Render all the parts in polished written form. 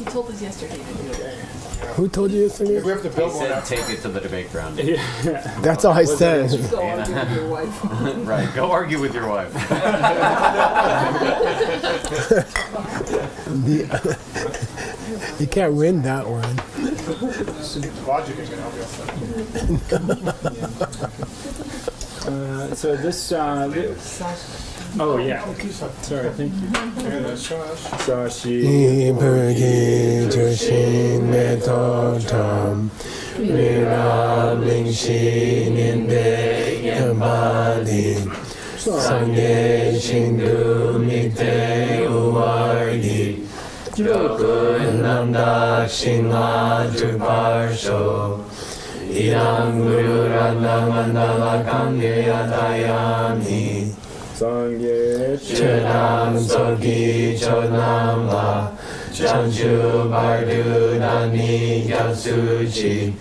He told us yesterday to do it. Who told you yesterday? We have to He build one said after. take it to the debate ground. That's all I said. Go argue with your wife. Right, go argue with your wife. You can't win that one. Logic is going to help you. So this, oh yeah, sorry, thank you. Sashi. 이불기 주신 메토점 미라빙신인데 연바디 상계 신두 밑에 우월기 조금 남다 신화 주발쇼 이랑구류란당만다가 강계야다야미 상계 최남석이 전남라 전주발두나니 겹수지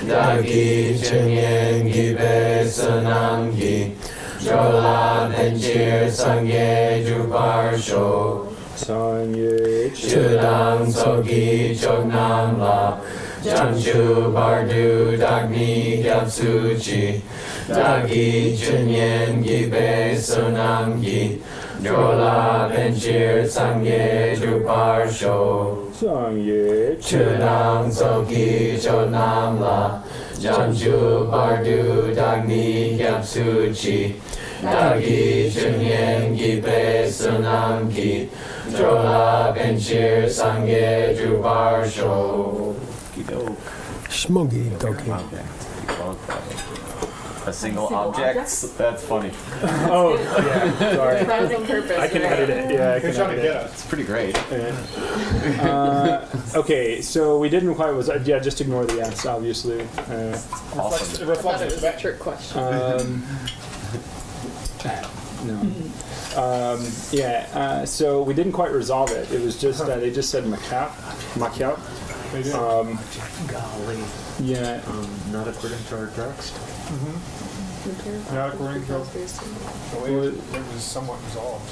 나기 청행기 배선남기 졸라벤칠 상계 주발쇼 상계 최남석이 전남라 전주발두 닭니 겹수지 닭이 천연기 배선남기 졸라벤칠 상계 주발쇼 상계 최남석이 전남라 전주발두 닭니 겹수지 닭이 천연기 배선남기 졸라벤칠 상계 주발쇼 Smoggy doggy. A single object? That's funny. Oh, yeah, sorry. Rounding purpose. I can edit it. Yeah, I They're can trying to edit get it. us. It's pretty great. Okay, so we didn't quite was yeah, just ignore the S, obviously. Awesome. It reflects That was it. a trick question. No. So we didn't quite resolve it. It was just they just said Macap. They do. Golly. Yeah. Not according to our text. Not according to the way it was somewhat resolved.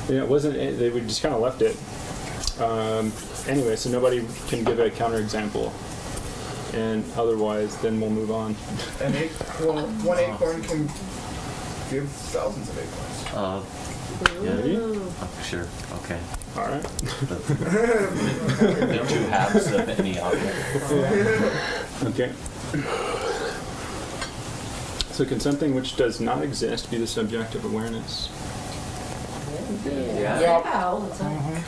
Yeah, it wasn't. They would just kind of left it. Anyway, so nobody can give a counterexample, and otherwise, then we'll move on. And one acorn can give thousands of acorns. Yeah. Sure. Okay. All right. The two halves of any object. Okay. So can something which does not exist be the subject of awareness? Yeah. Yeah, all the time.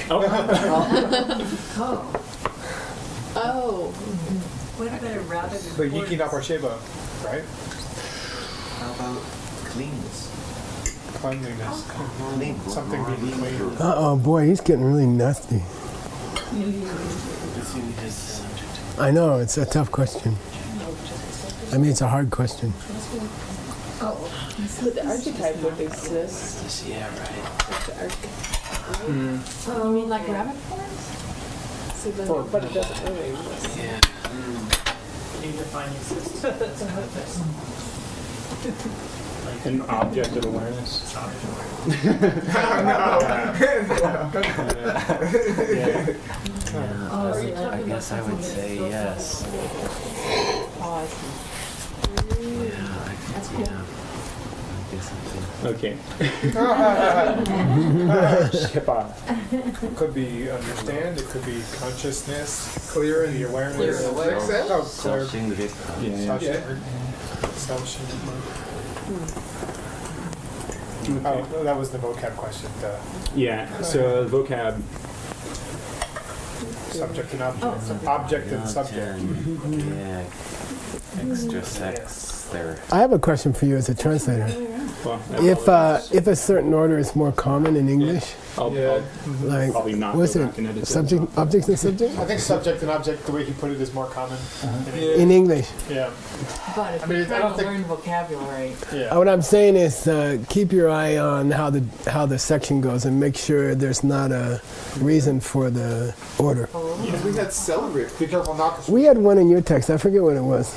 Oh. Oh. What about a rabbit? The Yiki Naparsheba, right? How about cleanness? Cleanliness. Clean. Something being clean. Uh-oh, boy, he's getting really nasty. I know, it's a tough question. I mean, it's a hard question. Oh. So the archetype would exist. Yeah, right. The archetype. You mean like rabbit forms? So then, but it doesn't really exist. Yeah. You define exist. An object of awareness. Oh, so you're I talking guess I about would something say that's yes. Oh, I see. That's cool. Yeah. I guess Okay. Shippa. It could be understand, it could be consciousness, clear in the awareness. Clear awareness. Oh, clear. Oh, that was the vocab question. Yeah. So vocab. Subject and object. Oh, subject. Object and subject. Yeah. Extra sex there. I have a question for you as a translator. Well, If a certain order is more common in English, I'll like, probably not what's go it? back and edit it. Subject, object, and subject? I think subject and object, the way he put it, is more common. In English. Yeah. But if I mean, you're I trying don't to think- learn vocabulary, Yeah. What I'm saying is keep your eye on how the section goes and make sure there's not a reason for the order. Yeah, we had celery. Be careful not to. We had one in your text. I forget what it was.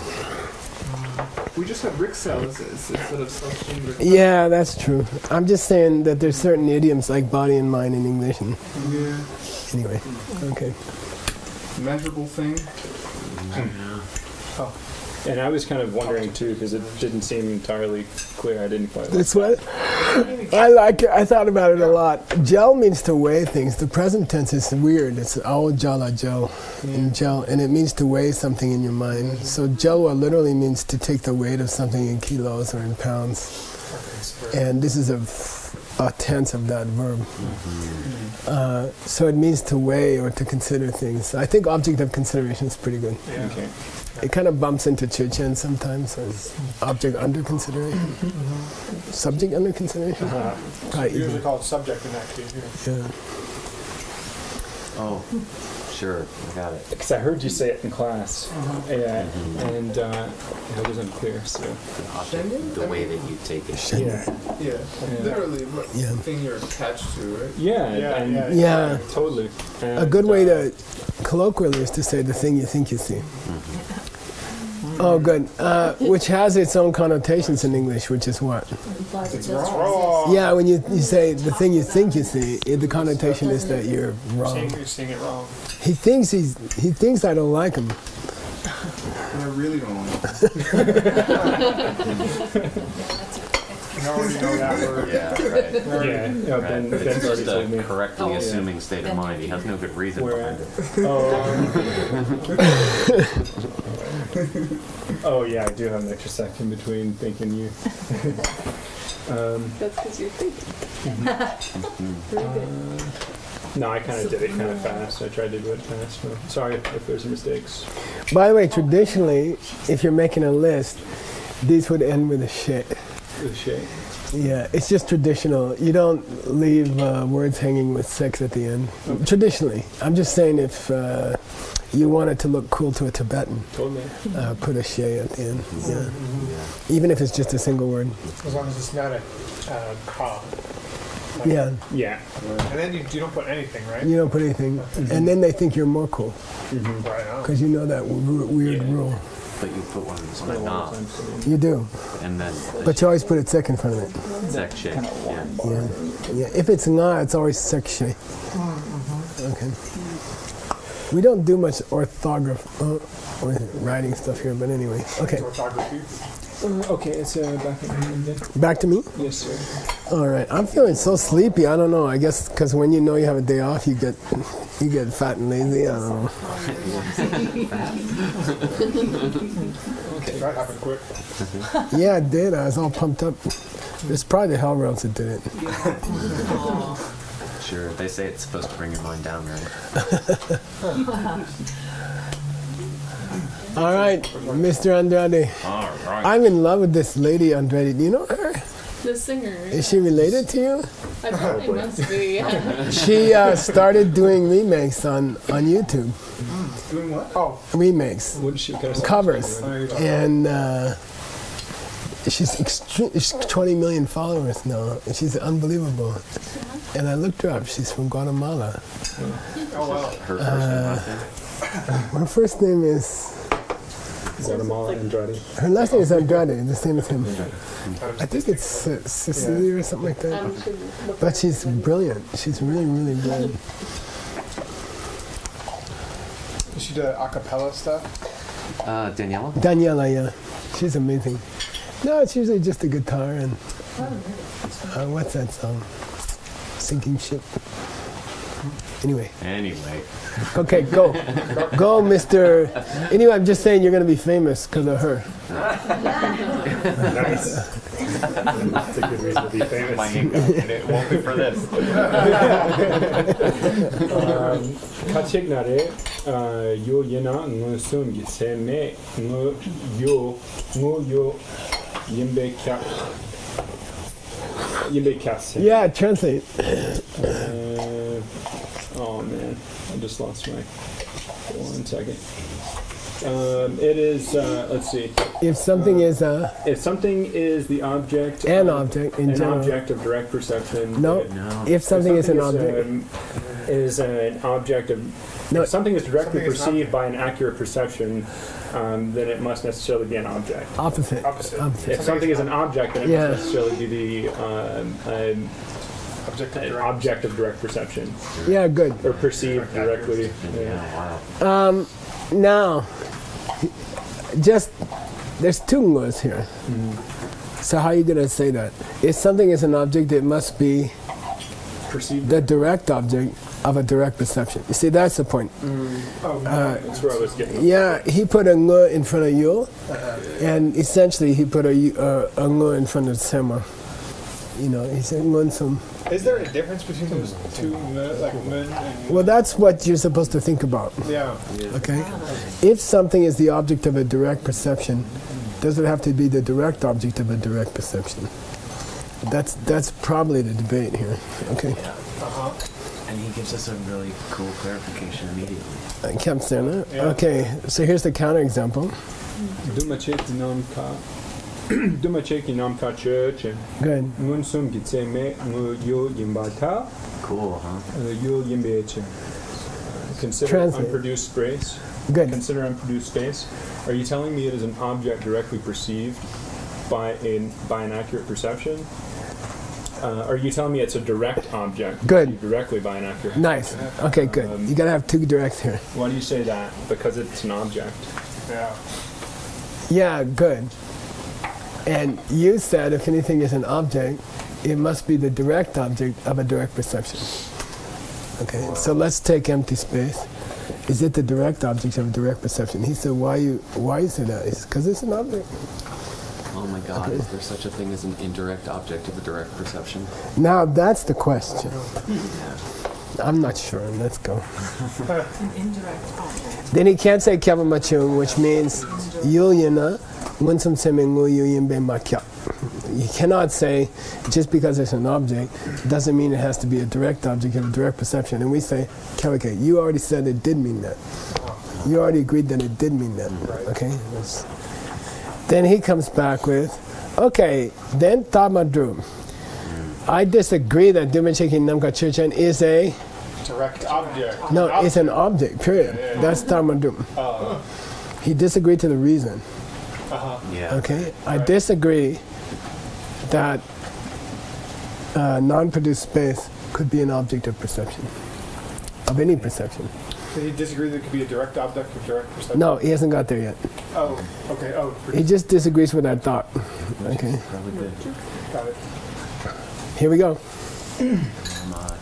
We just have Rick cells instead of something. Yeah, that's true. I'm just saying that there's certain idioms like body and mind in English. And Yeah. Anyway, okay. Measurable thing. Oh, And I was kind of wondering too, because it didn't seem entirely clear. I didn't quite. This what? I like it. I thought about it a lot. Gel means to weigh things. The present tense is weird. It's all jala gel, and it means to weigh something in your mind. So jelwa literally means to take the weight of something in kilos or in pounds. And this is a tense of that verb. So it means to weigh or to consider things. I think object of consideration is pretty good. Yeah. Okay. It kind of bumps into Chechen sometimes as object under consideration. Subject under consideration? Probably Usually easier. called subject in that case. Yeah. Yeah. Oh, sure, I got it. Because I heard you say it in class. Yeah, and it was unclear. So The object, the way that you take it. yeah, yeah. Literally, what Yeah. thing you're attached to, right? yeah, Yeah, and yeah. Yeah. totally. A And, good way to, colloquially, is to say the thing you think you see. Oh, good. Which has its own connotations in English, which is what? It's wrong. Yeah, when you say the thing you think you see, the connotation is that you're wrong. You're seeing it wrong. He thinks I don't like him. And I really don't want to. You already know that word. Yeah, right. yeah, yeah, Right. Ben, But Ben's it's already just told me. a correctly Oh. assuming state of mind. He has no good reason Where behind it. Oh yeah, I do have an extra second between thinking you. That's because you're thinking. Very good. No, I kind of did it kind of fast. I tried to do it fast. So sorry if there's mistakes. By the way, traditionally, if you're making a list, these would end with a shit. The shape. Yeah, it's just traditional. You don't leave words hanging with sex at the end. Traditionally. I'm just saying if you want it to look cool to a Tibetan, Totally. put a shay at the end. Yeah. Even if it's just a single word. As long as it's not a ka. Yeah, Yeah. And then you don't put anything, right? you don't put anything. And then they think you're more cool Right on. because you know that weird Yeah. rule. But you put one Spent on a a lot of knob, time studying. You do. and then But you always put it second in front of it. sec shit. Yeah. Yeah. Yeah. If it's not, it's always sex shay. Okay. We don't do much orthography or writing stuff here, but anyway. Okay. Orthography. Okay, it's back at me again. Back to me? Yes, sir. All right. I'm feeling so sleepy. I don't know. I guess because when you know you have a day off, you get fat and lazy. I don't know. That happened quick. Yeah, it did. I was all pumped up. It's probably the hell rails that did it. Sure. They say it's supposed to bring your mind down, right? All right, Mr. Andrade. All right. I'm in love with this lady, Andrade. Do you know her? The singer. Is she related to you? I probably must be. She started doing remakes on YouTube. Doing what? Oh, Remakes. What did she kind of Covers. And she's 20 million followers now. And she's unbelievable. And I looked her up. She's from Guatemala. oh well. Her first and last name? Her first name is... Guatemala Andrade. Her last name is Andrade, the same as him. I think it's Sicily or something like that. But she's brilliant. She's really, really brilliant. Does she do a cappella stuff? Daniela? Daniela, yeah. She's amazing. No, it's usually just a guitar and... what's that song? Sinking Ship. Anyway. Okay, go. Go, Mr. Anyway, I'm just saying you're going to be famous because of her. Nice. That's a good reason to be famous. My income, and it won't be for this. Kachignare, yo yena ngusum yiseme yo yimbe kya. Yeah, translate. Oh man, I just lost my. 1 second. It is. Let's see. If something is If something is the object, an object in an general. object of direct perception. No. No. If something is an object. Is an object of. No. If something is directly Something is an perceived by an accurate perception, then it must necessarily be an object. Opposite. Opposite. If something is an object, then it Yeah. must necessarily be the object of direct perception, Yeah, good. or perceived directly. Yeah. Wow. Now, just there's two words here. So how are you gonna say that? If something is an object, it must be Perceived. the direct object of a direct perception. You see, that's the point. That's where I was getting. Yeah, he put a ngu in front of you, and essentially he put a ngu in front of sema. You know, he said ngun sum. Is there a difference between those two, like mun and Well, that's what you're supposed to think about. yeah? Okay? If something is the object of a direct perception, does it have to be the direct object of a direct perception? That's probably the debate here. Okay. And he gives us a really cool clarification immediately. I kept saying that. Okay, so here's the counterexample. Dumacheki nam ka. Dumacheki nam ka church. Good. Ngun sum gitse me ngu yo yimbata. Cool, huh? Yo yimbeche. Consider Translate. unproduced space. Good. Consider unproduced space. Are you telling me it is an object directly perceived by an accurate perception? Are you telling me it's a direct object Good. perceived directly by an accurate? Nice. Okay, good. You gotta have two directs here. Why do you say that? Because it's an object. Yeah. Yeah, good. And you said if anything is an object, it must be the direct object of a direct perception. Okay, so let's take empty space. Is it the direct object of a direct perception? He said, why you say that? It's because it's an object. Oh my God, is there such a thing as an indirect object of a direct perception? Now that's the question. I'm not sure. Let's go. An indirect object. Then he can't say kyava machung, which means yulyana winsum semingu yuyin be makya. You cannot say just because it's an object doesn't mean it has to be a direct object of a direct perception. And we say, Kawake, you already said it did mean that. You already agreed that it did mean that. Okay? Then he comes back with, okay, then tamadrum. I disagree that Dumacheki Namka Churchan is a Direct object. no, it's an object, period. That's tamadrum. He disagreed to the reason. Yeah. Okay? I disagree that non-produced space could be an object of perception, of any perception. Did he disagree that it could be a direct object of direct perception? No, he hasn't got there yet. Oh, okay. Oh, He just disagrees with that thought. Okay, Probably good. got it. here we go.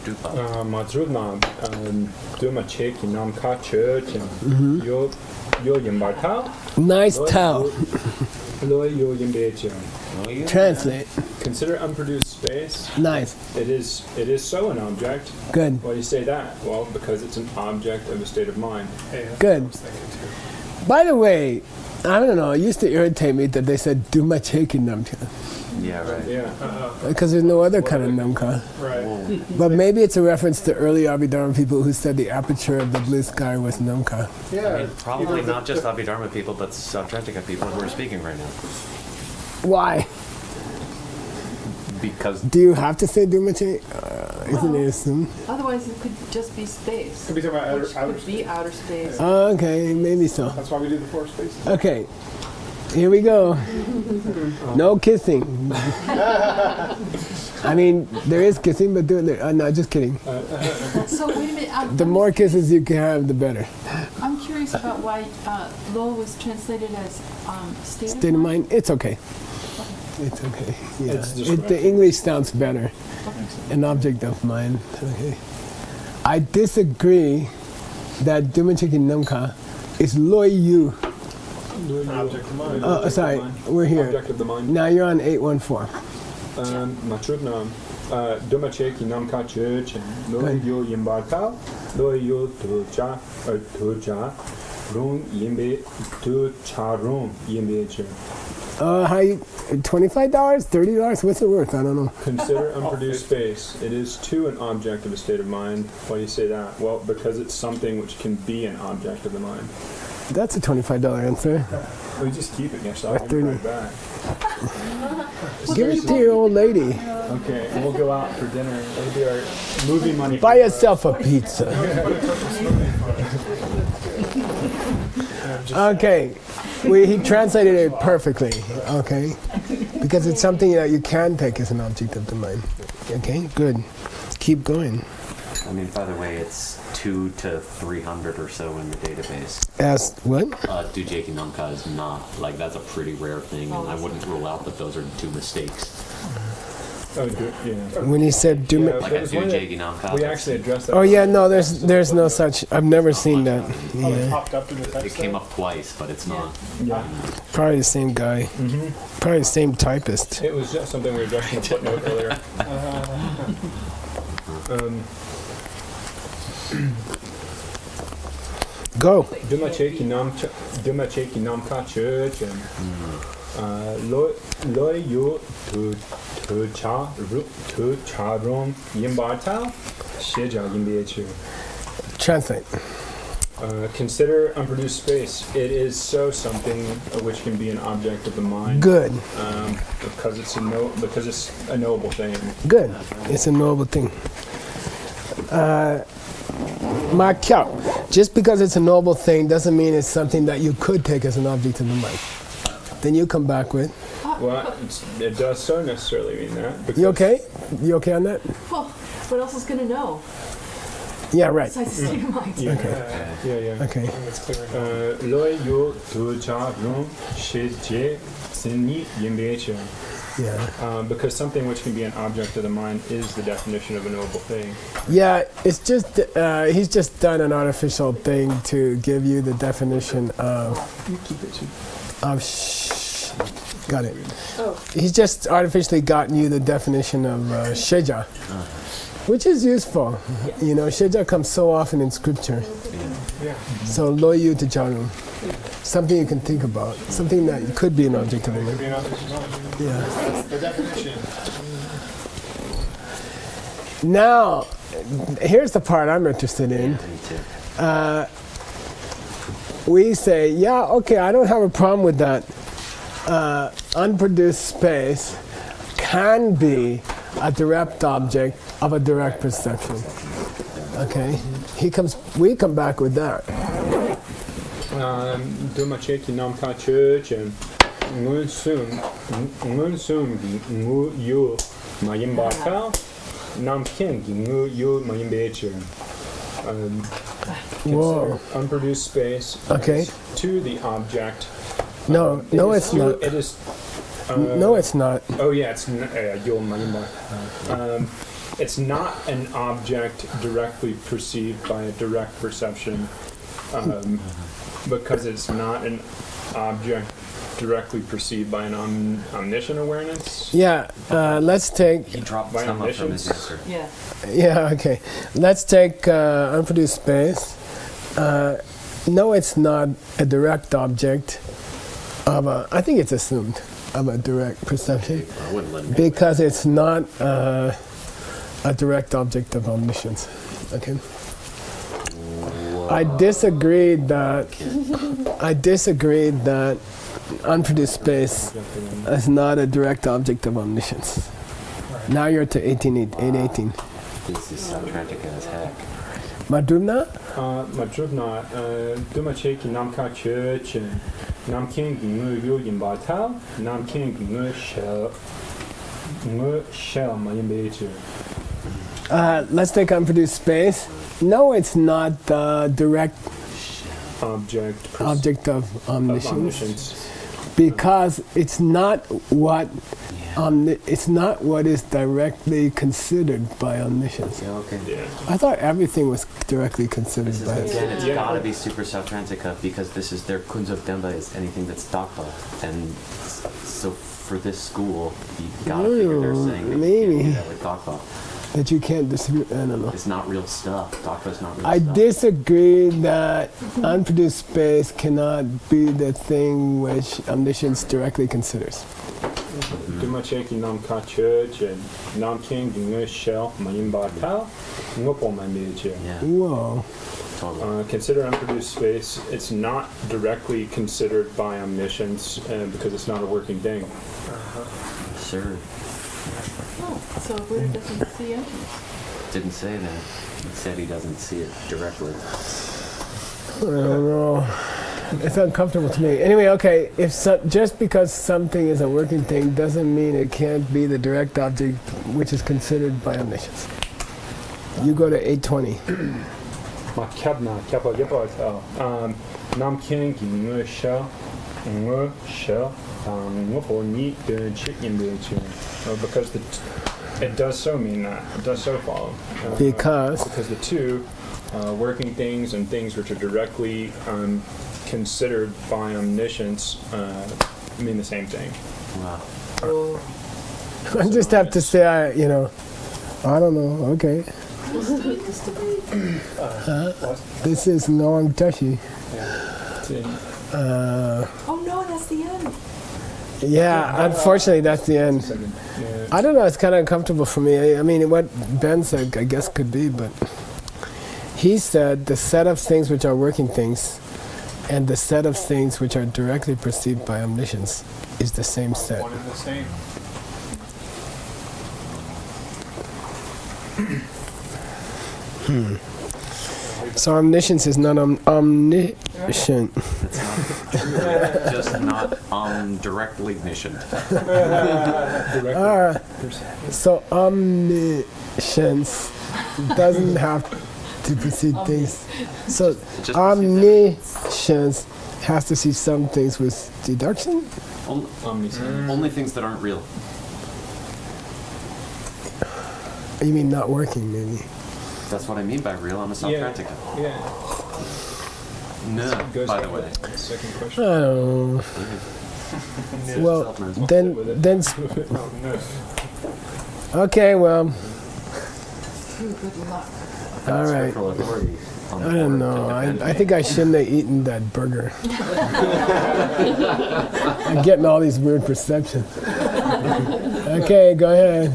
Dupa. Matrudna Dumacheki nam ka church. Yo yimbata. Nice towel. Lo yo yimbeche. Translate. Consider unproduced space. Nice. It is so an object. Good. Why do you say that? Well, because it's an object of a state of mind. Hey, that's Good. what I was thinking too. By the way, I don't know, it used to irritate me that they said Dumacheki Namka. Yeah, right. Yeah. Because there's no other kind of Namka. Right. But maybe it's a reference to early Abhidharma people who said the aperture of the blue sky was Namka. Yeah. Probably either not just Abhidharma people, but Subjectica people who are speaking right now. Why? Because Do you have to say Dumacheki? Isn't it assumed? Otherwise, it could just be space. Could be talking about Which outer could be outer space. Okay, maybe so. That's why we do the four spaces. Okay, here we go. No kissing. I mean, there is kissing, but do it there. No, just kidding. So wait a minute. The more kisses you can have, the better. I'm curious about why lo was translated as state State of mind, it's okay. It's okay. Yeah. It's just The English sounds better. An object of mind. Okay. I disagree that Dumacheki Namka is loy yu. Object of mind. Oh, sorry, we're here. Object of the mind. Now you're on 814. Matrudna Dumacheki nam ka church. Lo Good. yo yimbata. Lo yo tuja rung yimbe tu cha rung yimbeche. How you, $25? $30? What's it worth? I don't know. Consider unproduced space. It is too an object of a state of mind. Why do you say that? Well, because it's something which can be an object of the mind. That's a $25 answer. We just keep it yourself. Or Give it 30. right back. Give it to your old lady. Okay, and we'll go out for dinner. It'll be our movie money. Buy yourself a pizza. Okay. He translated it perfectly. Okay. Because it's something that you can take as an object of the mind. Okay, good. keep going. I mean, by the way, it's 2 to 300 or so in the database. As what? Dujeki Namka is not, like, that's a pretty rare thing, and I wouldn't rule out that those are 2 mistakes. Oh, yeah. When he said do Yeah, ma- Like there a was one that Dujeki Namka. we actually addressed that. Oh yeah, no, there's no such. I've never seen that. Oh, it Yeah, popped up in the text. It came up twice, but it's not. Yeah. probably the same guy. Probably the same typist. It was just something we addressed in the footnote earlier. Go. Dumacheki namka church and loy yo to cha rom yimbartao sheja yimbechu. Translate. Consider unproduced space. It is so something which can be an object of the mind. Good. Because it's a knowable thing. Good. It's a noble thing. Ma Kiao, just because it's a noble thing doesn't mean it's something that you could take as an object of the mind. Then you come back with. Well, it does so necessarily mean that. Because You okay? You okay on that? Well, what else is gonna know Yeah, right. besides the state of mind? Yeah. Okay. It's clear. Loy yo to cha rom sheje sinni yimbechu. Yeah. Because something which can be an object of the mind is the definition of a knowable thing. Yeah, it's just he's just done an artificial thing to give you the definition of got it. Oh. He's just artificially gotten you the definition of sheja, which is useful. You know, sheja comes so often in scripture. Yeah. So loyu to jarum, something you can think about, something that could be an object of the mind. Maybe not this one. Yeah. That's the definition. Now, here's the part I'm interested in. Me too. We say, yeah, okay, I don't have a problem with that. Unproduced space can be a direct object of a direct perception. Okay, we come back with that. Dumacheki namka church and ngun sum ngu yo mayimbartao nam king ngu yo mayimbechu. Whoa. Consider unproduced space Okay. as to the object. No, it's not. It is. No, it's not. Oh yeah, it's yo mayimba. It's not an object directly perceived by a direct perception, because it's not an object directly perceived by an omniscient awareness. Yeah, let's take. He dropped By some up from his omniscience? answer. Yeah. Yeah, okay. Let's take unproduced space. No, it's not a direct object of a. I think it's assumed of a direct perception I wouldn't let him. because it's not a direct object of omniscience. Okay. I disagreed that unproduced space is not a direct object of omniscience. Now you're to 818. This is Socratic as heck. Madrumna? Madrubna, Dumacheki namka church and namking ngu yo yimbatao, namking ngu shell mayimbechu. Let's take unproduced space. No, it's not the direct object of omniscience. Because it's not what it's not what is directly considered by omniscience. Yeah, okay. Yeah. I thought everything was directly considered This is by it. again, it's Yeah. gotta be super Socratica because this is their Kunzo Demba is anything that's Dakpa. And so for this school, you gotta figure they're saying that you maybe. can't do that with Dakpa. That you can't distribute. I don't know. It's not real stuff. Dakpa's not real I stuff. disagree that unproduced space cannot be the thing which omniscience directly considers. Dumacheki namka church and namking ngu shell mayimbatao, ngopo mayimbechu. Yeah, Whoa. totally. Consider unproduced space. It's not directly considered by omniscience because it's not a working thing. Sure. Oh, so Buddha doesn't see emptiness. Didn't say that. He said he doesn't see it directly. I don't know. It's uncomfortable to me. Anyway, okay. Just because something is a working thing doesn't mean it can't be the direct object which is considered by omniscience. You go to 820. Ma kabna kapa yepa tao. Nam ken ki ngue sha ho ni de chicken de chin. Because it does so mean that. It does so follow. Because the two working things and things which are directly considered by omniscience mean the same thing. Wow. I just have to say, I don't know. Okay. This is Noam Tashi. Oh no, that's the end. Yeah, unfortunately, that's the end. I don't know. It's kind of uncomfortable for me. I mean, what Ben said, I guess, could be, but he said the set of things which are working things and the set of things which are directly perceived by omniscience is the same set. One and the same. So omniscience is not omniscient. Just not directly omniscient. So omniscience doesn't have to perceive things. So Just omniscience has to see some things with deduction? Only things that aren't real. You mean not working, maybe? That's what I mean by real. I'm a self-practical. Yeah. No, Goes by to the way. the second I question. don't know. Well, then, okay, well, Good luck. all right. Spiritual authority on I the don't board know. to defend I me. think I shouldn't have eaten that burger. I'm getting all these weird perceptions. Okay, go ahead.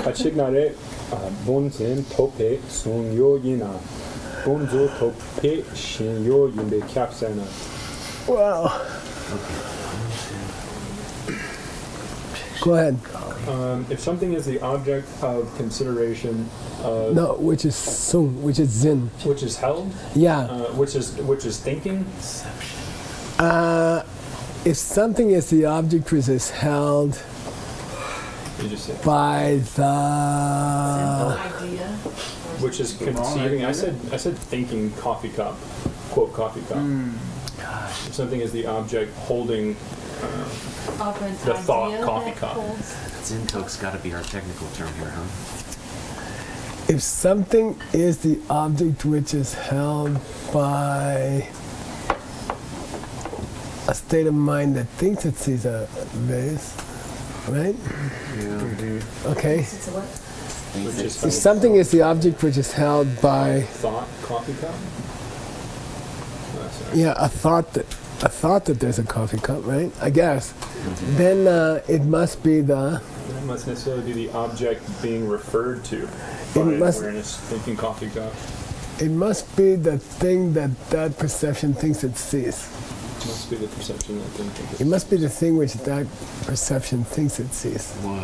Achignare bonzen tope sun yo yina. Bonzo tope shin yo yimbe capsana. Wow. Go ahead. If something is the object of consideration, No, which is sung, which is zin. which is held, Yeah. which is thinking, If something is the object which is held you just say, by the Idea. which is conceiving. I said thinking coffee cup, quote coffee cup. If something is the object holding Of an the thought idea coffee that cup. holds- Zintoke's got to be our technical term here, huh? if something is the object which is held by a state of mind that thinks it sees a vase, right? Okay. It's a what? Which is If something is the object which is held by, thought coffee cup. Oh, sorry. yeah, a thought that there's a coffee cup, right? I guess. Then it must be the. That must necessarily be the object being referred to by It must- awareness, thinking coffee cup. It must be the thing that perception thinks it sees. It must be the perception that thinking. It must be the thing which that perception thinks it sees. Whoa.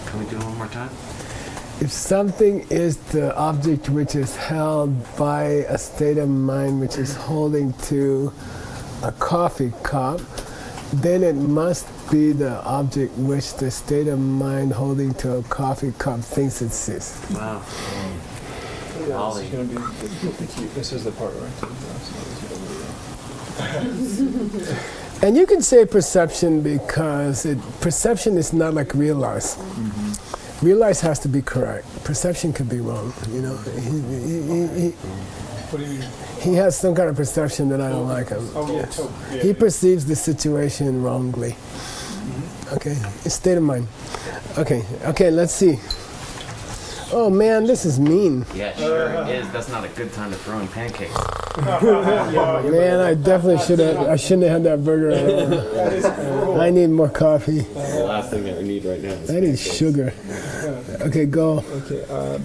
Can we do it one more time? If something is the object which is held by a state of mind which is holding to a coffee cup, then it must be the object which the state of mind holding to a coffee cup thinks it sees. Wow. This is gonna be cute. This is the part where And you can say perception because perception is not like realize. Realize has to be correct. Perception could be wrong. You know, What do you mean? he has some kind of perception that I don't like him. Oh, yeah, totally. Yeah, He perceives the situation wrongly. Okay, it's state of mind. Okay, let's see. Oh man, this is mean. Yeah, sure is. That's not a good time to throw in pancakes. Man, I definitely I shouldn't have had that burger. I need more coffee. That's the last thing that we need right now. I need sugar. Okay, go. Okay,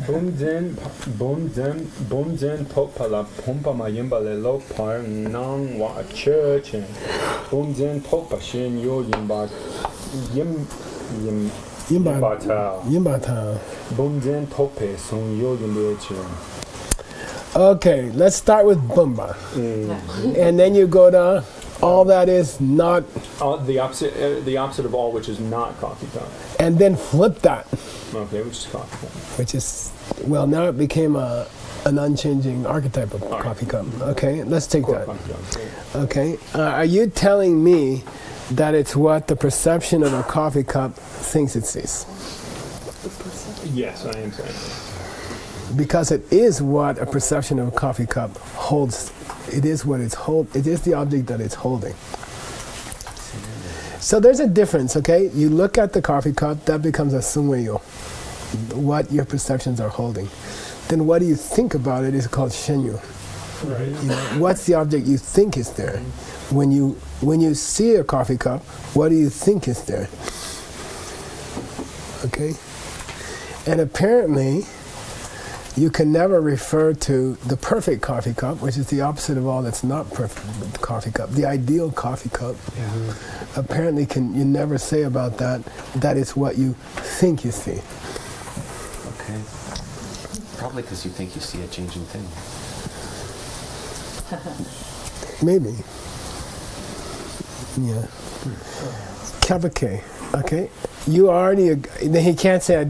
Bunzen Popala Pompa Mayimba Lelo Par Nang Wa Church Bunzen Popa Shin Yo Yimba Yimbata Yimbata. Bunzen Tope Song Yo Yimba. Okay, let's start with Bumba. And then you go to all that is not, The opposite of all which is not coffee cup. and then flip that. Okay, which is coffee cup. which is, well, now it became an unchanging archetype of coffee cup. Okay, let's take Core that. coffee cup. Yeah. Okay, are you telling me that it's what the perception of a coffee cup thinks it sees? Yes, I am saying. Because it is what a perception of a coffee cup holds. It is what it's it is the object that it's holding. So there's a difference, okay? You look at the coffee cup, that becomes a sungweyo, what your perceptions are holding. Then what do you think about it is called shenyu. Right. You know, what's the object you think is there? When you see a coffee cup, what do you think is there? Okay? And apparently, you can never refer to the perfect coffee cup, which is the opposite of all that's not perfect coffee cup, the ideal coffee cup. Apparently, you never say about that it's what you think you see. Okay. Probably because you think you see a changing thing. Maybe. Yeah. Kavake, okay? You already, he can't say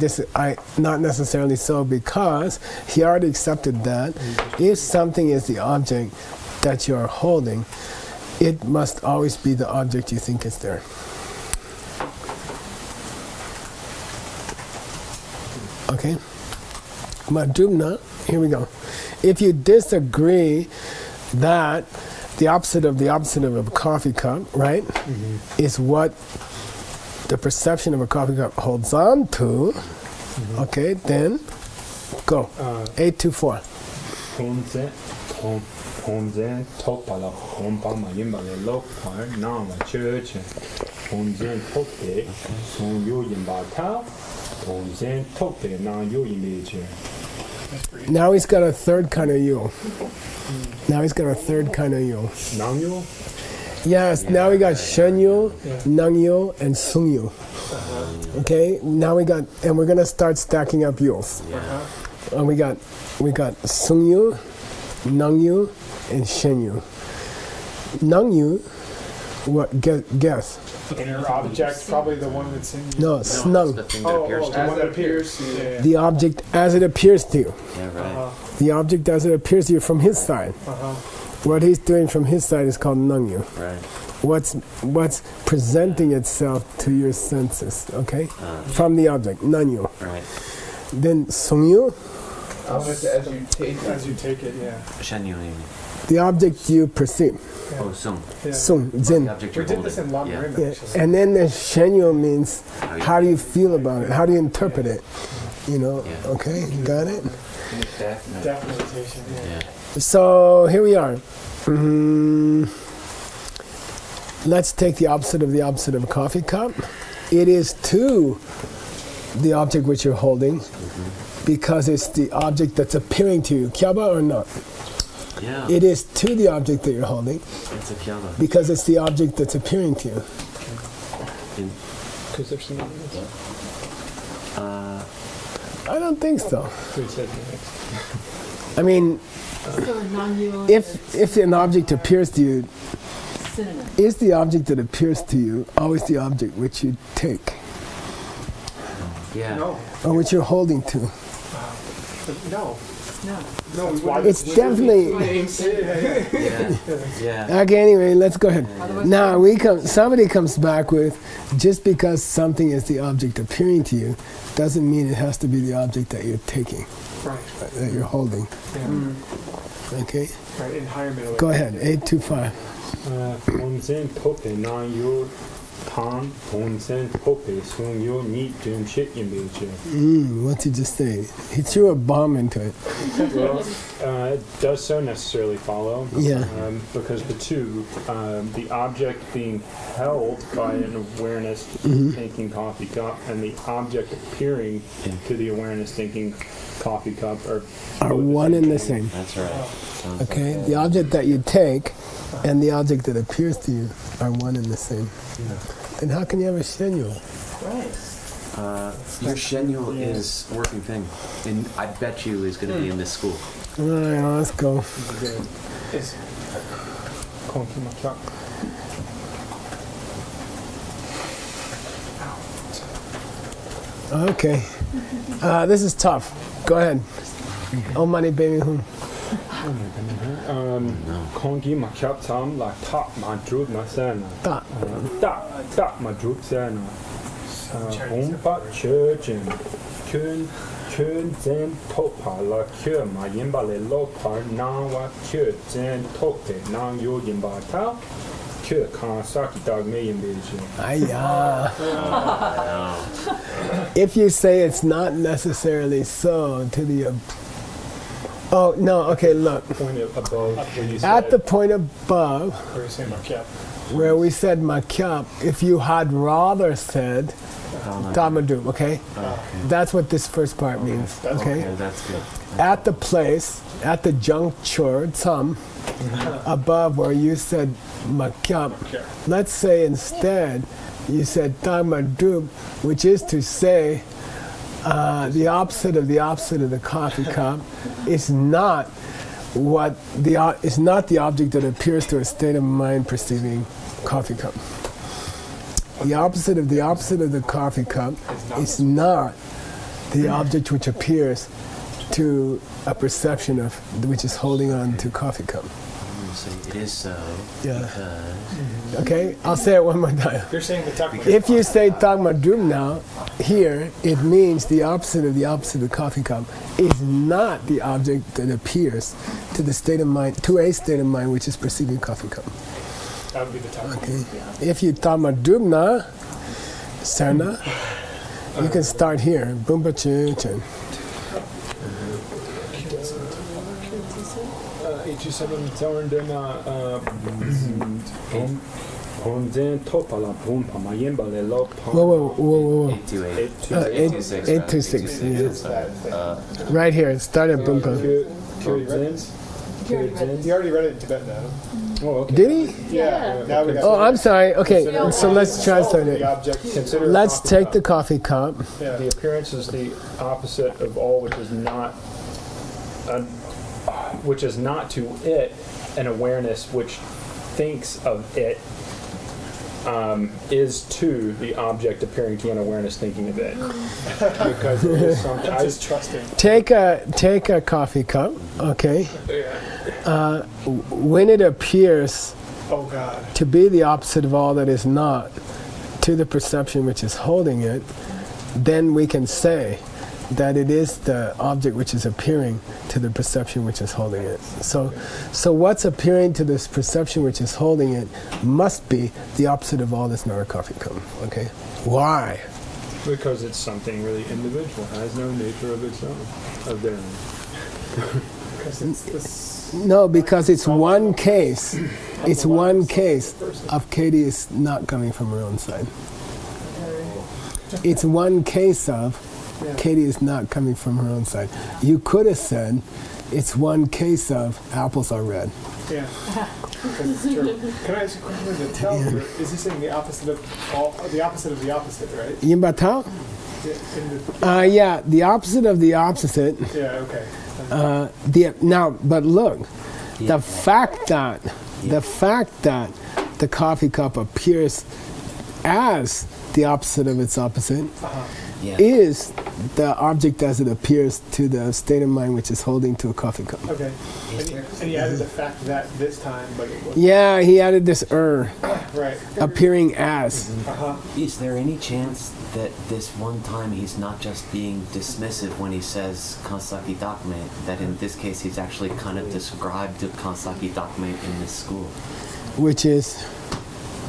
not necessarily so, because he already accepted that if something is the object that you're holding, it must always be the object you think is there. Okay? Madhumna, here we go. If you disagree that the opposite of a coffee cup, right, is what the perception of a coffee cup holds on to, okay, then go. 824. Ponzen topala kompama yimbale lokpar nama church. Ponzen tope son yo yimbata. Ponzen tope na yo yimbeche. Now he's got a third kind of you. Now he's got a third kind of you. Nangyo? Yes, now we got Shenyu, Nangyu, and Sungyu. Okay, now we got, and we're gonna start stacking up yu's. And we got Sungyu, Nangyu, and Shenyu. Nangyu, what? Guess. Inner object, probably the one that's in you. No, snung. The thing that appears to as you. it appears to you. The object as it appears to you. Yeah, right. The object as it appears to you from his side. What he's doing from his side is called Nangyu. Right. What's presenting itself to your senses, okay? From the object, Nangyu. Right. Then Sungyu, As you take it, yeah. Shenyu, you mean. the object you perceive. Oh, Sung. Sung, The Zin. object We you're did holding. this in Long Yeah. Rim, Yeah. actually. And then the Shenyu means how do you feel about it? How do you interpret it? You know, Yeah. okay, got it? Death meditation, yeah. Yeah. So here we are. Let's take the opposite of a coffee cup. It is to the object which you're holding because it's the object that's appearing to you. Kyaba or not? Yeah. It is to the object that you're holding It's a kyaba. because it's the object that's appearing to you. Because there's some I don't think so. Who said that? I mean, So non-you if an object appears to you, synonym. is the object that appears to you always the object which you take Yeah. No, or which you're holding to? no. No. No, we why wouldn't- It's definitely. Yeah. Yeah. Okay, anyway, let's go ahead. Otherwise- Now somebody comes back with, just because something is the object appearing to you, doesn't mean it has to be the object that you're taking, Right, that you're holding. yeah. Okay, Right, in higher middle. go ahead. 825. Ponzen tope na yo tan. Ponzen tope son yo ni dum shit yimbeche. What's he just say? He threw a bomb into it. Well, it does so necessarily follow. Yeah. Because the two, the object being held by an awareness thinking coffee cup and the object appearing to the awareness thinking coffee cup are both One and the thing. same. That's right. Sounds Okay, like the object that you take and the object that appears to you are one and the same. Then how can you have a shenyu? Right. your Shenyu is a working thing, and I bet you is going to be in this school. All right, let's go. Is Okay. This is tough. Go ahead. Oh, money, baby. Kongi ma kyap tam la ta ma druk ma sana. Ta. Ta ma druk sana. Ompa churchin. Kun zen topa la kyo ma yimba le lo par na wa kyo zen tope na yo yimba ta. Kyo kan saki dog me yimbe. If you say it's not necessarily so to the... Oh, no, okay, look. Point above where you At said, the point above, Where you say makyap. where we said makyap, if you had rather said tamadum, okay? That's what this first part means, okay? Yeah, that's good. At the place, at the juncture, tam, above where you said makyap, let's say instead you said tamadum, which is to say the opposite of the coffee cup is not is not the object that appears to a state of mind perceiving coffee cup. The opposite of the coffee cup is not the object which appears to a perception of which is holding on to coffee cup. So it is so Yeah. because Okay, I'll say it one more time. You're saying the takma. If you say tagmadum now, here it means the opposite of the coffee cup is not the object that appears to the state of mind, to a state of mind which is perceiving coffee cup. That would be the takma. Okay. If you tagmadum na, sarna, you can start here. Bumba chen. 87 turn them Ponzen topala pumpa ma yemba le lo Whoa. 828. 826. Yeah. Right here. Start at bumpa. He already read it in Tibetan now. Oh, okay. Did he? Yeah. Now we got Oh, I'm sorry. Okay, so let's translate the it. object. Consider Let's coffee take cup. the coffee cup. Yeah. The appearance is the opposite of all which is not to it an awareness which thinks of it is to the object appearing to an awareness thinking of it. Because it is something. I'm just trusting. Take a coffee cup. Okay. When it appears Oh God. to be the opposite of all that is not to the perception which is holding it, then we can say that it is the object which is appearing to the perception which is holding it. So what's appearing to this perception which is holding it must be the opposite of all that's not a coffee cup. Okay? Why? Because it's something really individual, has no nature of its own, of their own. Because it's this. No, because it's one case. It's one case of Katie is not coming from her own side. It's one case of Katie is not coming from her own side. You could have said it's one case of apples are red. Yeah. Because it's true. Can I ask you a question? The tell, is he saying the opposite of all, the opposite of the opposite, right? Yimba tao? Yeah, The opposite of the opposite. yeah, okay. But look, the fact that the coffee cup appears as the opposite of its opposite Yeah. is the object as it appears to the state of mind which is holding to a coffee cup. Okay. And he added the fact that this time, but it was Yeah, he added this right. appearing as. Is there any chance that this one time he's not just being dismissive when he says Kansaki Dakme, that in this case he's actually kind of described the Kansaki Dakme in this school? Which is?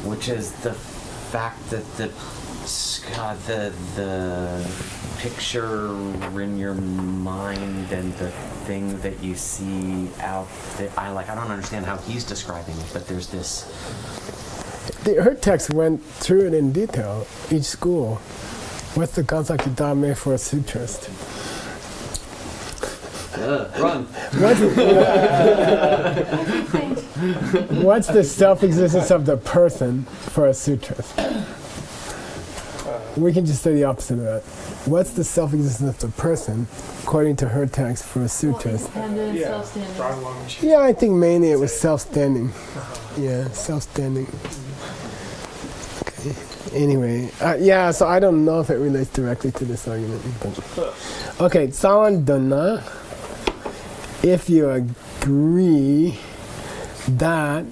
Which is the fact that the picture in your mind and the thing that you see out there, I don't understand how he's describing it, but there's this. Her text went through it in detail, each school. What's the Kansaki Dame for a sutrist? Run! What's the self-existence of the person for a sutrist? We can just say the opposite of that. What's the self-existence of the person, according to her text, for a sutrist? Independent, Yeah. self-standing. Brought along the Yeah, I think mainly it was self-standing. Yeah, self-standing. Okay. Anyway, yeah, so I don't know if it relates directly to this argument. But. Okay, Sawan if you agree that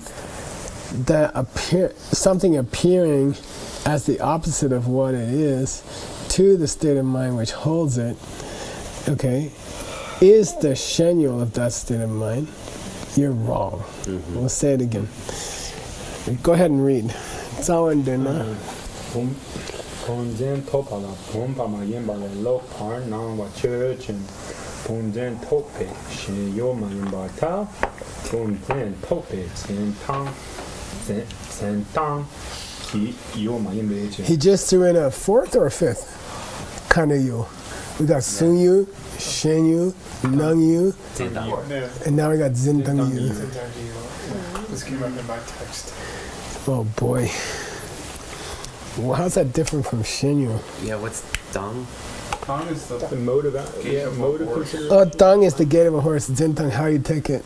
something appearing as the opposite of what it is to the state of mind which holds it, okay, is the shenyul of that state of mind, you're wrong. Mm-hmm. We'll say it again. Go ahead and read. Sawan Ponzen topala pompama yembale lokar nangwa church and ponzen tope she yoma yembata ponzen tope sentang ki yoma yembeche. He just threw in a fourth or a fifth kind of yu. We got sun yu, shen yu, nung yu, and now we got zintang yu. This came up in my text. Oh boy. Well, how's that different from Shinyu? Yeah, what's dang? Tang is The mode of consideration. Oh, dang is the gait of a horse. Zintang, how you take it.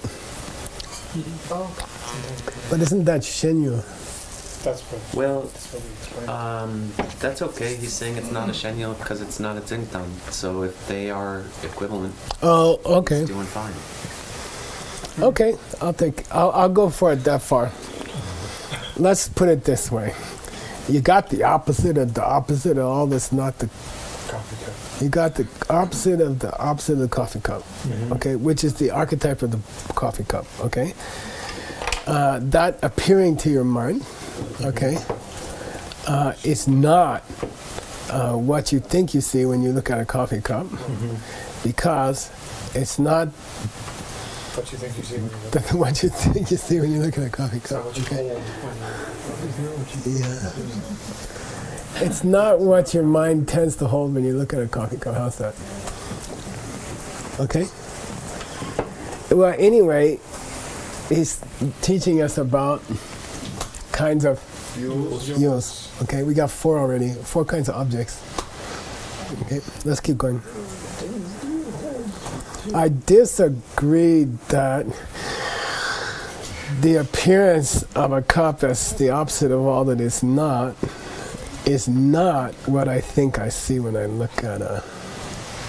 But isn't that Shinyu? That's what. Well, That's what we explained. that's okay. He's saying it's not a shenyul because it's not a zingtang. So if they are equivalent, Oh, okay. he's doing fine. Okay, I'll go for it that far. Let's put it this way. You got the opposite of all this, not the Coffee cup. you got the opposite of the coffee cup, okay, which is the archetype of the coffee cup, okay? That appearing to your mind, okay, is not what you think you see when you look at a coffee cup, because it's not What you think you see when you look. what you think you see when you look at a coffee It's not cup, what you okay? hold when Yeah. It's not what your mind tends to hold when you look at a coffee cup. How's that? Okay? Well, anyway, he's teaching us about kinds of yuls. Okay, we got 4 already. 4 kinds of objects. Okay, let's keep going. I disagree that the appearance of a cup as the opposite of all that is not what I think I see when I look at a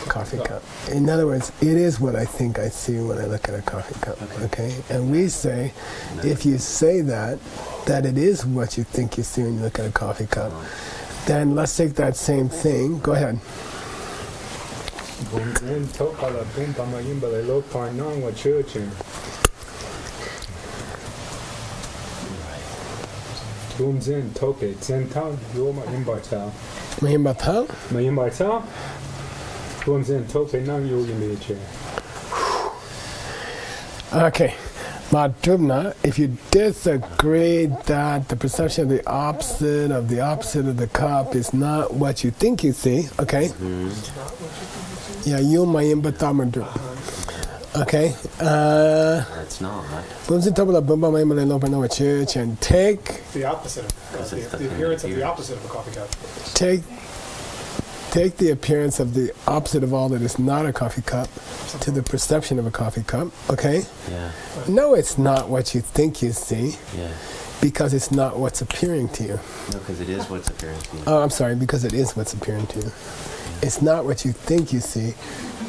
coffee cup. In other words, it is what I think I see when I look at a coffee cup. Okay? And we say, if you say that it is what you think you see when you look at a coffee cup, then let's take that same thing. Go ahead. Ponzen topala pompama yembale lokar nangwa church and Ponzen tope sentang yoma yembata. Mahimbatal? Mayembata. Ponzen tope nang yo yembeche. Okay. Madhubna, if you disagree that the perception of the opposite of the cup is not what you think you see, okay? Yeah, you mayimba tamadru. Okay. It's not. Church and take the opposite of the appearance of the opposite of a coffee cup. take the appearance of the opposite of all that is not a coffee cup to the perception of a coffee cup, okay? Yeah. No, it's not what you think you see, Yeah. because it's not what's appearing to you. No, because it is what's appearing to you. Oh, I'm sorry, because it is what's appearing to you. It's not what you think you see,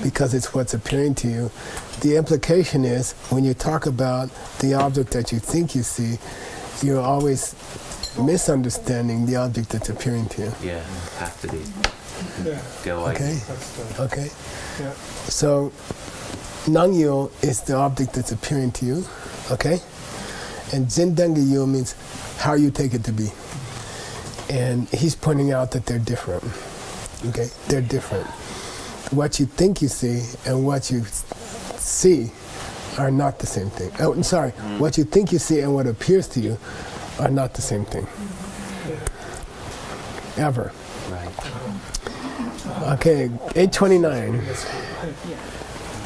because it's what's appearing to you. The implication is, when you talk about the object that you think you see, you're always misunderstanding the object that's appearing to you. Yeah, have to be. Yeah. Go like Okay? That's the, Okay? yeah. So, Nangyo is the object that's appearing to you, okay? And Zindangyo means how you take it to be. And he's pointing out that they're different. Okay? They're different. What you think you see and what you see are not the same thing. Oh, I'm sorry. What you think you see and what appears to you are not the same thing. Ever. right. Okay, 829.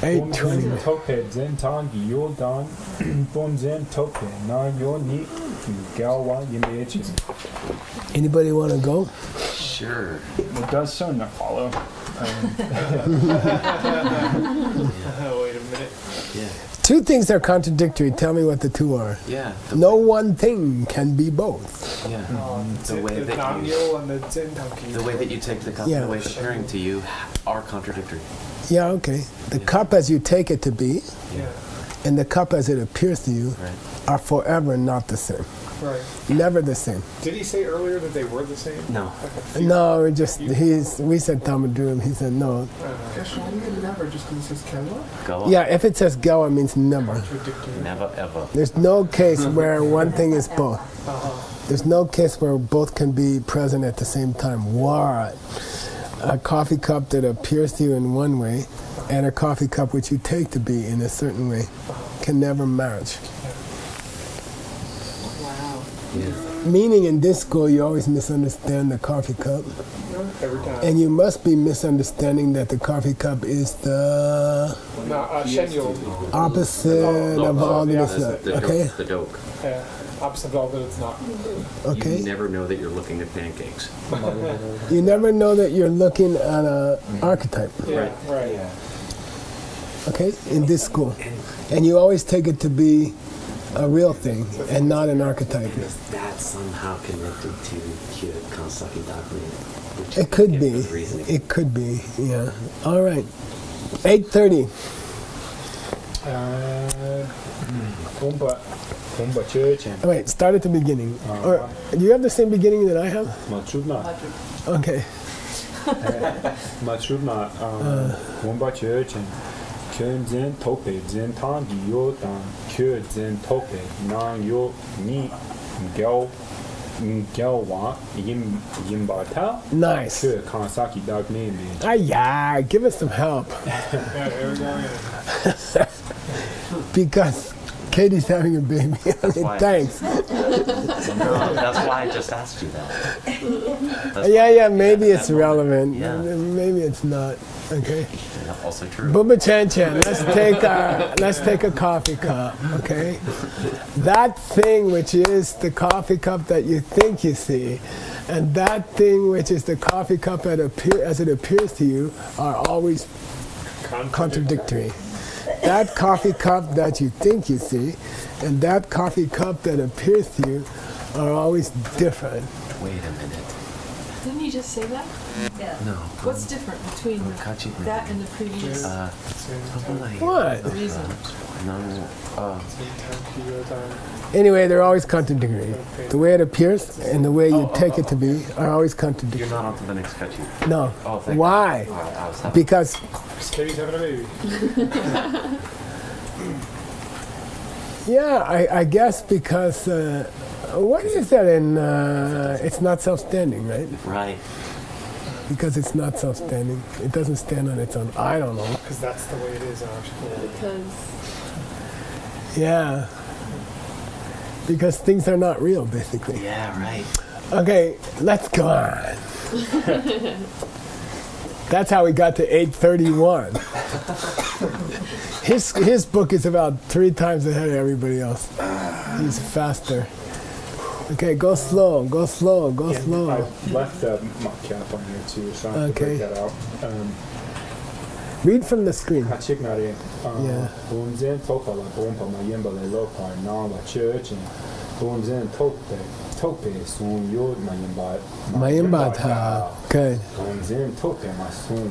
829. Ponzen tope zentang yodan. Ponzen tope na yo ni gawa yembeche. Anybody want to go? Sure. It does sound to follow. Wait a minute. Yeah. 2 things are contradictory. Tell me what the 2 are. Yeah. No one thing can be both. Yeah. The way that you- Namyo and the Zentanki. The way that you take the cup Yeah. and the way it's appearing to you are contradictory. Yeah, okay. The cup as you take it to be Yeah, and the cup as it appears to you Right. are forever not the same. right. Never the same. Did he say earlier that they were the same? No. Okay. No, we said Tamadrum, he said no. Gosh, why do you never just because it says Kela? Go. Yeah, if it says Gawa, it means never. Contradictory. Never ever. There's no case where one thing is both. There's no case where both can be present at the same time. What? A coffee cup that appears to you in one way and a coffee cup which you take to be in a certain way can never match. Wow. Yeah. Meaning in this school, you always misunderstand the coffee cup. Every time. And you must be misunderstanding that the coffee cup is the No, Shenyo. opposite of all the this. opposite. Okay? The doke. Opposite of all that it's not. Okay? You never know that you're looking at pancakes. You never know that you're looking at an archetype. Yeah, right. Okay, in this school. And you always take it to be a real thing and not an archetype. Is that somehow connected to Kyo Kansaki Dakme? It could be. It could be, yeah. All right. 8:30. Kumba church and Oh, wait, start at the beginning. Or do you have the same beginning that I have? Machudna. Okay. Machudna. Kumba church and Kyo Zen Tope, Zen Tangi Yo Dan, Kyo Zen Tope, Nan Yo Ni Gyao Wa Yimba Ta, Nice. Kyo Kansaki Dakme. Ah, yeah, give us some help. Yeah, here we go. Because Katie's having a baby. I mean, why. thanks. No, that's why I just asked you that. That's Yeah, maybe it's relevant. Yeah. Maybe it's not. Okay. also true. Booba Chan Chan, let's take a coffee cup, okay? That thing which is the coffee cup that you think you see, and that thing which is the coffee cup as it appears to you are always contradictory. That coffee cup that you think you see, and that coffee cup that appears to you are always different. Wait a minute. Didn't you just say that? No. What's different between that and the previous What? reason? Anyway, they're always contradictory. The way it appears and the way you take it to be are always contradictory. You're not on to the next cut sheet. No. Oh, thank Why? God. I was happy. Because Katie's having a baby. yeah, I guess because what is that in? It's not self-standing, right? Right. Because it's not self-standing. It doesn't stand on its own. I don't know. Because that's the way it is, actually. Because Yeah. Because things are not real, basically. Yeah, right. Okay, let's go on. That's how we got to 8:31. His book is about 3 times ahead of everybody else. He's faster. Okay, go slow, go slow, go slow. I left my cap on here too, so I have to Okay. break that out. Read from the screen. Hachignare, Yeah. Boomzen Topala, Boompama Yembale Lopai, Nala Church, and Boomzen Tope, Soon Yod Mayambata. Good. Boomzen Tope, Masun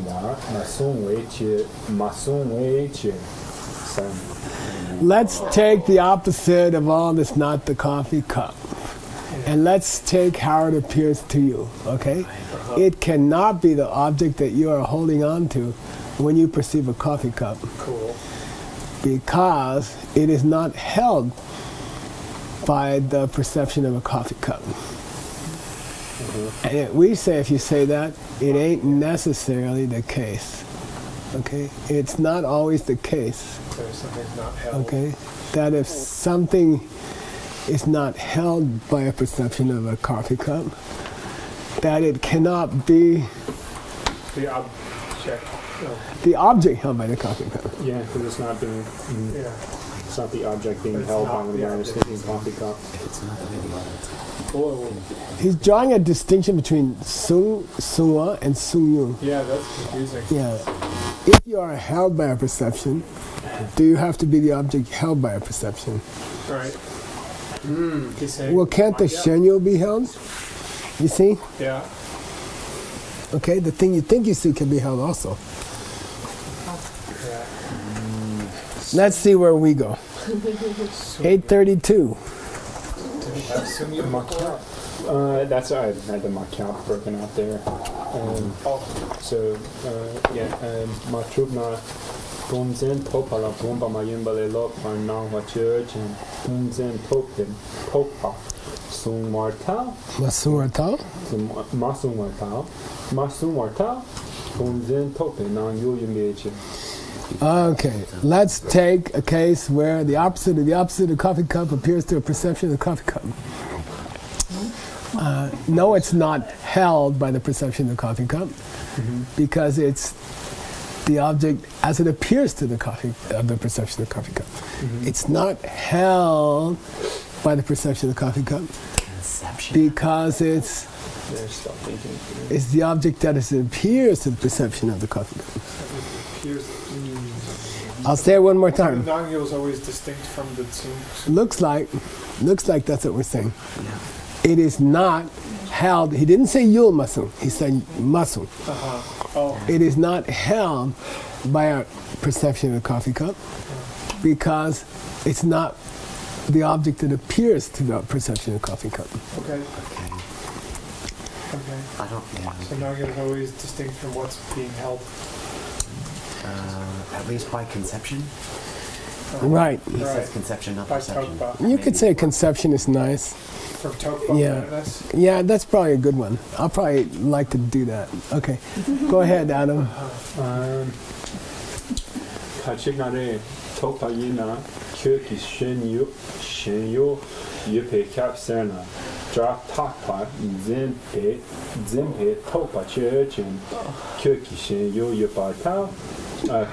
Weichi. Let's take the opposite of all this, not the coffee cup. And let's take how it appears to you, okay? It cannot be the object that you are holding on to when you perceive a coffee cup. Cool. Because it is not held by the perception of a coffee cup. And we say, if you say that, it ain't necessarily the case. Okay? It's not always the case. So something's not held. Okay? That if something is not held by a perception of a coffee cup, that it cannot be The object. the object held by the coffee cup. Yeah, because it's not being, Yeah. it's not the object being It's held not by the the awareness object. thinking coffee cup. Whoa. He's drawing a distinction between Sung, Sungwa, and Sung Yung. Yeah, that's confusing. Yeah. If you are held by a perception, do you have to be the object held by a perception? Right. He's saying, Well, can't the yeah. shenyo be held? You see? Yeah. Okay, the thing you think you see can be held also. Yeah. Let's see where we go. 832. Do we have Sumya before? That's I had the Macau broken out there. So Matrubna Bunzen Popala Bumba Mayimbale Lop Nangwa Church and Bunzen Popin Popa Sung Martal Masuartal? Masung Martal Bunzen Popin Nang Yuyimbeche. Okay, let's take a case where the opposite of the coffee cup appears to a perception of the coffee cup. No, it's not held by the perception of the coffee cup because it's the object as it appears to the perception of the coffee cup. It's not held by the perception of the coffee cup because it's the object that as it appears to the perception of the coffee cup. I'll say it one more The time. Nangyo is always distinct from the Tsum. Looks like that's what we're saying. It is not held. He didn't say yul masu. He said masu. Oh. It is not held by our perception of the coffee cup because it's not the object that appears to the perception of the coffee cup. Okay. I don't. So Nangyo is always distinct from what's being held. At least by conception. Right. He says Right. conception, not By perception. Tokpa. You could say conception is nice. From Tokpa. Yeah. Emptiness. Yeah, that's probably a good one. I'll probably like to do that. Okay. Go ahead, Adam. Kachignare Topayina Kyoki Shenyo Yupe Kapsana Dra Takpa Zimpe Topa Church and Kyoki Shenyo Yupata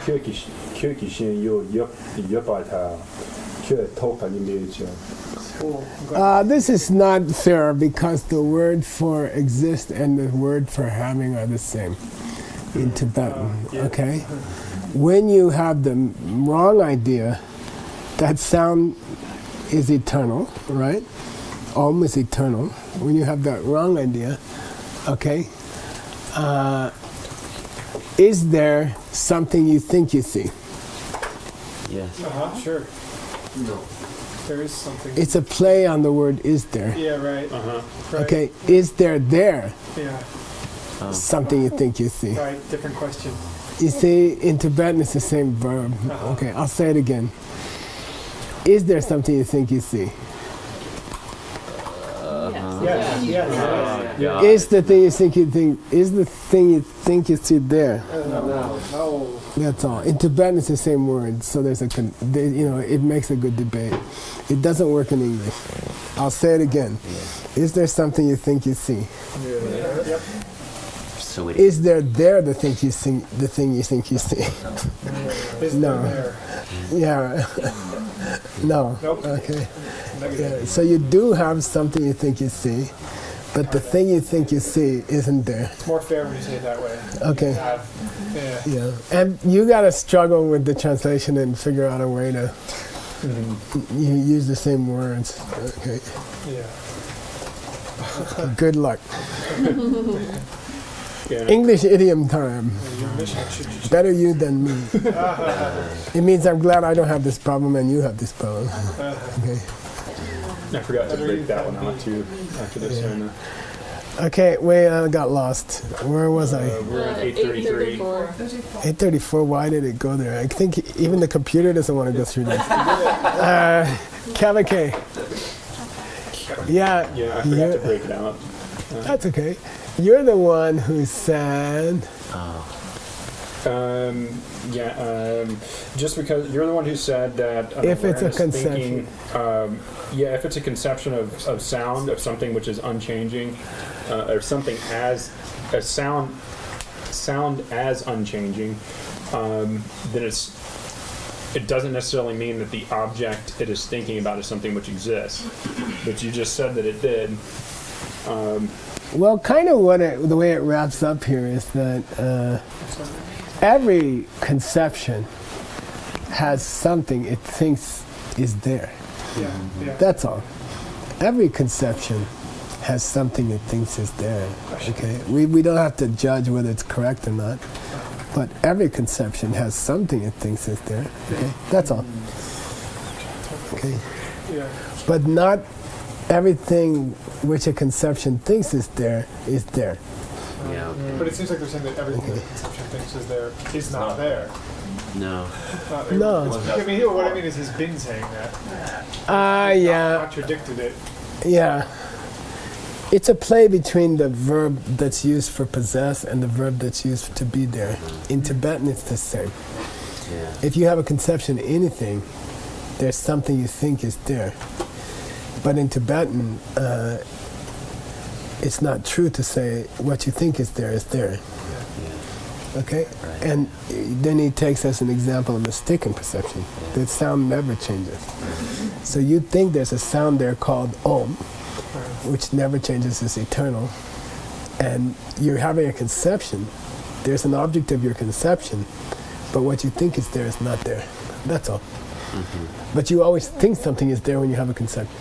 Kyoki Shenyo Yupata Kyo Topa Image. Cool. This is not fair because the word for exist and the word for having are the same in Tibetan. Okay? When you have the wrong idea, that sound is eternal, right? Om is eternal. When you have that wrong idea, okay, is there something you think you see? Yes. Sure. No. There is something. It's a play on the word is there. Yeah, right. Right. Okay, is there Yeah, something you think you see? right. Different question. You see, in Tibetan it's the same verb. Okay, I'll say it again. Is there something you think you see? Yeah. Is the thing you think is the thing you think you see there? No. That's all. In Tibetan it's the same word, so there's it makes a good debate. It doesn't work in English. I'll say it again. Is there something you think you see? Yep. So it Is there the thing you think you see? Is No. there? Yeah. No. Nope. Okay. Negative. Yeah. So you do have something you think you see, but the thing you think you see isn't there. It's more fair when you say it that way. Okay. Yeah. Yeah. And you got to struggle with the translation and figure out a way to you use the same words. Okay. Yeah. Good luck. Yeah. English idiom time. Your mission should Better you than me. It means I'm glad I don't have this problem and you have this problem. Okay. I forgot to break that one out too after this one. Okay, wait, I got lost. Where was I? We're at 8:33. 834, why did it go there? I think even the computer doesn't want to go through that. Kavake. Yeah, Yeah, I forgot to break it out. that's okay. You're the one who said, Just because you're the one who said that If it's a awareness conception. thinking, if it's a conception of sound, of something which is unchanging, or something as a sound as unchanging, then it doesn't necessarily mean that the object it is thinking about is something which exists. But you just said that it did. well, kind of the way it wraps up here is that every conception has something it thinks is there. Yeah. That's all. every conception has something it thinks is there. Okay, we don't have to judge whether it's correct or not, but every conception has something it thinks is there. Okay, that's all. Okay, Yeah. but not everything which a conception thinks is there is there. Yeah. But it seems like they're saying that everything the conception thinks is there is not there. No. No. I mean, what I mean is he's been saying that. Yeah, Contradicted it. yeah. It's a play between the verb that's used for possess and the verb that's used to be there. In Tibetan, it's the same. Yeah. If you have a conception of anything, there's something you think is there. But in Tibetan, it's not true to say what you think is there is there. Okay? Right. And then he takes as an example a mistaken perception. The sound never changes. So you think there's a sound there called Om, which never changes, is eternal. And you're having a conception. There's an object of your conception, but what you think is there is not there. That's all. But you always think something is there when you have a conception,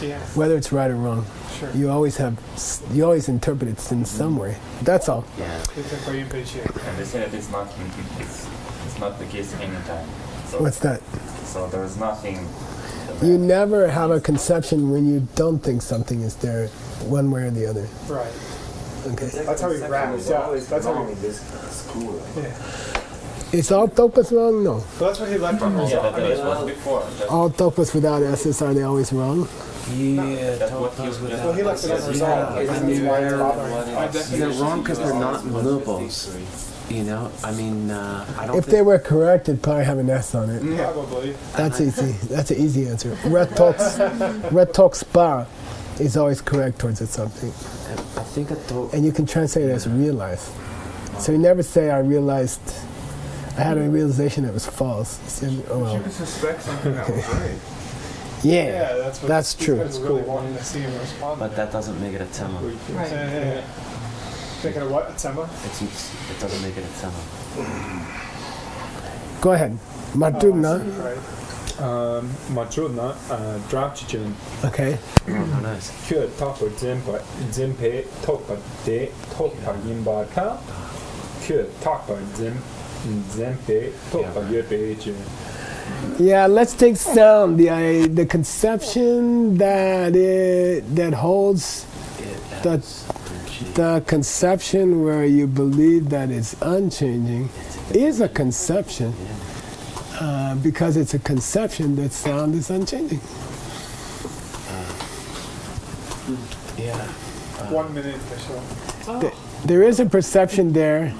Yeah. whether it's right or wrong. Sure. You always interpret it in some way. That's all. Yeah. And they say that it's not the case anytime. So, What's that? so there's nothing. You never have a conception when you don't think something is there, one way or the other. Right. Okay. That's how he wraps up. That's how he. Yeah. Is all topas wrong? No. So that's what he left on. Yeah, that was before. All topas without S's, are they always wrong? Yeah, That's what he topas was. without Well, he left it unresolved. Yeah, That's why it's bothering him. They're wrong because they're not monopoles. You know, I mean, I don't If they were correct, it'd probably have an S on it. Probably. That's easy. That's an easy answer. Red talks ba is always correct towards it something. I think a top. And you can translate it as realize. So you never say I realized, I had a realization that was false. You say, oh well. You could suspect something that was right. Yeah, Yeah, that's what. that's these true. guys really wanting to see him respond. But to that doesn't make it a tema. Right. Yeah. Thinking of what? A tema? It doesn't make it a tema. Go ahead. Matugna. Right. Machuna, Drapchichen, Okay. Oh, nice. Kyo Tapo Zimpe, Topa De, Topa Yimbata, Kyo Tapa Zempe, Topa Yepe. Yeah, let's take sound. The conception that holds the conception where you believe that it's unchanging is a conception because it's a conception that sound is unchanging. Yeah. 1 minute, Michelle. There is a perception there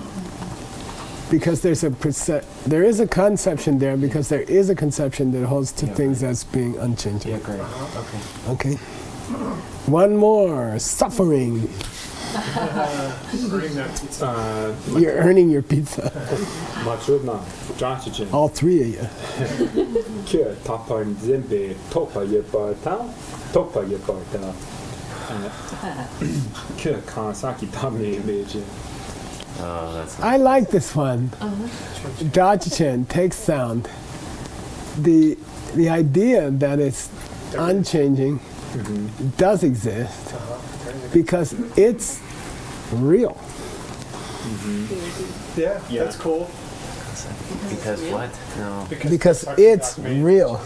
because there is a conception there because there is a conception that holds to things as being unchanging. Yeah, great. Okay. Okay. One more. Suffering. Bring that pizza. You're earning your pizza. Machuna, Drapchichen, All three of you. Kyo Tapa Zempe, Topa Yebata, Topa Yebata. Kyo Kansaki Tame Beijing. Oh, that's I like this one. Dachi-chen takes sound. The idea that it's unchanging does exist because it's real. Yeah, that's cool. because what? No. Because it's real.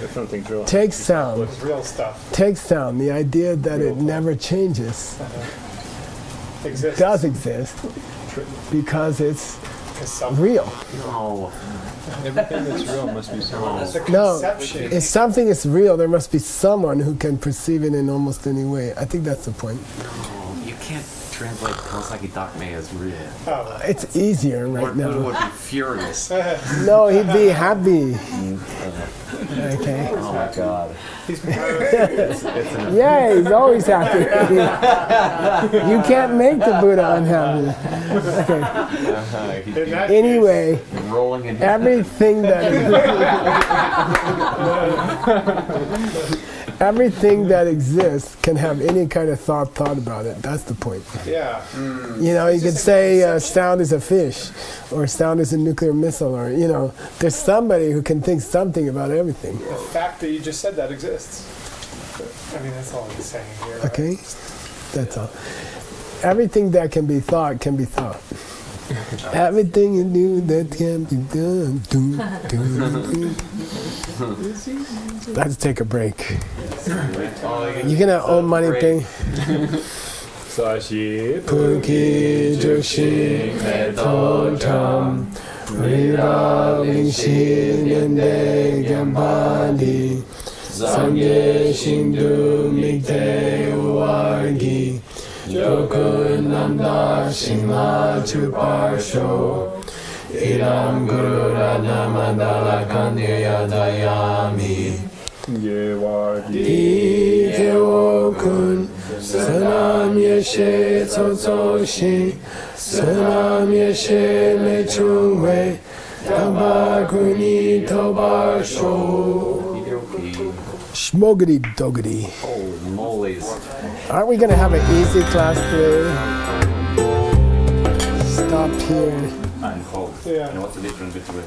If something's real. Take sound. It's real stuff. Take sound. The idea that it never changes Exists. does exist because it's Because some- real. No. Everything that's real must be someone. The No, conception. if something is real, there must be someone who can perceive it in almost any way. I think that's the point. No. You can't translate Kansaki Dakme as real. Oh, It's easier right Buddha now. would be furious. No, he'd be happy. Okay. Oh my god. Yeah, he's always happy. You can't make the Buddha unhappy. in that Anyway, Rolling in everything that exists can have any kind of thought about it. That's the point. case, yeah. You know, you could say sound is a fish, or sound is a nuclear missile, or, you know, there's somebody who can think something about everything. The fact that you just said that exists. I mean, that's all he's saying here. right? Okay? That's all. Everything that can be thought can be thought. Everything you do that can be done. Let's take a break. You gonna own money thing? Sashi Puki Joshi Metotam Rira Lingshin Yende Gambadi Sangye Shindu Mikte Uwargi Jokun Nanda Shingla Chuparsho Ilam Guru Radha Mandala Kandya Dayami Yewargi Okun Sanam Yeshe Tsotsoshi Sanam Yeshe Lechungwe Tabakuni Tobarsho Schmogity Dogity. Holy moly's. Aren't we gonna have an easy class today? Stop here. And hope. Yeah. And what's the difference between